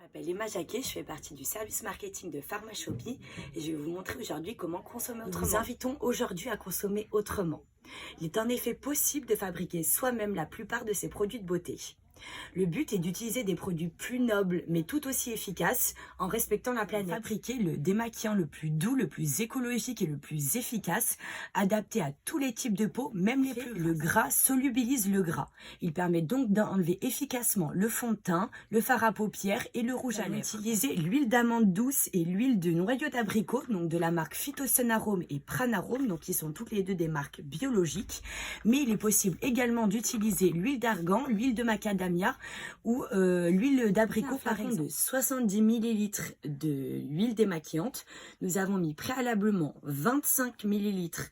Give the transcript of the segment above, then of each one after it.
m'appelle Emma Jacquet, je fais partie du service marketing de Pharmashopee et je vais vous montrer aujourd'hui comment consommer autrement. Nous vous invitons aujourd'hui à consommer autrement. Il est en effet possible de fabriquer soi-même la plupart de ces produits de beauté. Le but est d'utiliser des produits plus nobles mais tout aussi efficaces en respectant la planète. Fabriquer le démaquillant le plus doux, le plus écologique et le plus efficace, adapté à tous les types de peau, même les plus grasses. Le gras solubilise le gras. Il permet donc d'enlever efficacement le fond de teint, le fard à paupières et le rouge à lèvres. Utiliser l'huile d'amande douce et l'huile de noyau d'abricot, donc de la marque Phytosenarome et Pranarome, donc qui sont toutes les deux des marques biologiques. Mais il est possible également d'utiliser l'huile d'argan, l'huile de macadamia ou l'huile d'abricot par exemple. De 70 ml d'huile démaquillante, nous avons mis préalablement 25 ml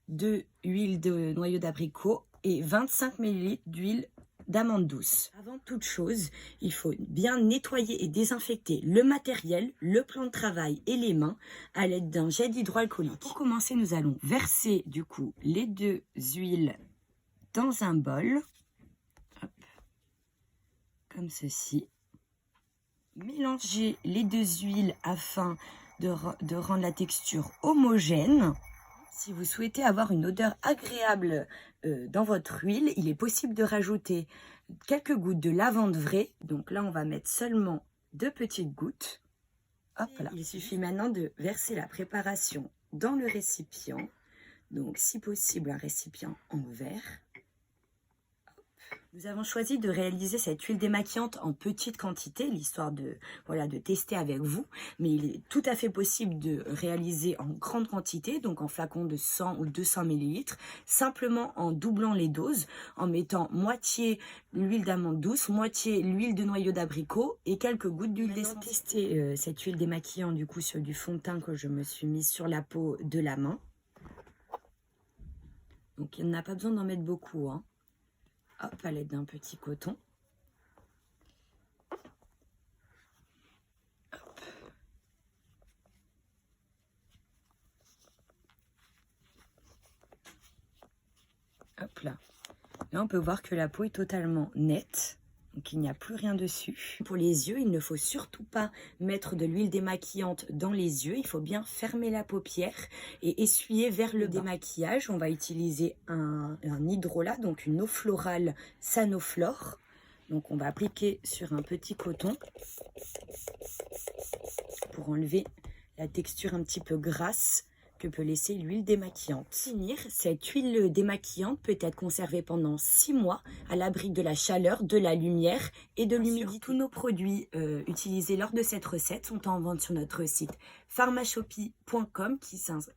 d'huile de noyau d'abricot et 25 ml d'huile d'amande douce. Avant toute chose, il faut bien nettoyer et désinfecter le matériel, le plan de travail et les mains à l'aide d'un gel hydroalcoolique. Pour commencer, nous allons verser du coup les deux huiles dans un bol. Comme ceci. Mélangez les deux huiles afin de rendre la texture homogène. Si vous souhaitez avoir une odeur agréable dans votre huile, il est possible de rajouter quelques gouttes de lavande vraie. Donc là, on va mettre seulement 2 petites gouttes. Hop là. Il suffit maintenant de verser la préparation dans le récipient. Donc, si possible, un récipient en verre. Nous avons choisi de réaliser cette huile démaquillante en petite quantité, l'histoire de tester avec vous. Mais il est tout à fait possible de réaliser en grande quantité, donc en flacon de 100 ou 200 ml, simplement en doublant les doses, en mettant moitié l'huile d'amande douce, moitié l'huile de noyau d'abricot et quelques gouttes d'huile d'essence. Tester cette huile démaquillante du coup sur du fond de teint que je me suis mise sur la peau de la main. Donc il n'y en a pas besoin d'en mettre beaucoup, hein. Hop, à l'aide d'un petit coton. Hop. Hop là. Là, on peut voir que la peau est totalement nette. Donc, il n'y a plus rien dessus. Pour les yeux, il ne faut surtout pas mettre de l'huile démaquillante dans les yeux. Il faut bien fermer la paupière et essuyer vers le démaquillage. On va utiliser un hydrolat, donc une eau florale Sanoflore. Donc, on va appliquer sur un petit coton pour enlever la texture un petit peu grasse que peut laisser l'huile démaquillante. Pour finir, cette huile démaquillante peut être conservée pendant 6 mois à l'abri de la chaleur, de la lumière et de l'humidité. Tous nos produits utilisés lors de cette recette sont en vente sur notre site pharmashopee.com qui s'inscrit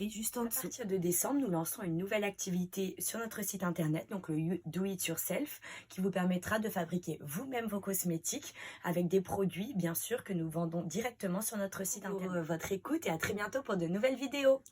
juste en dessous. À partir de décembre, nous lançons une nouvelle activité sur notre site internet, donc le Do It Yourself, qui vous permettra de fabriquer vous-même vos cosmétiques avec des produits, bien sûr, que nous vendons directement sur notre site internet. Pour votre écoute et à très bientôt pour de nouvelles vidéos.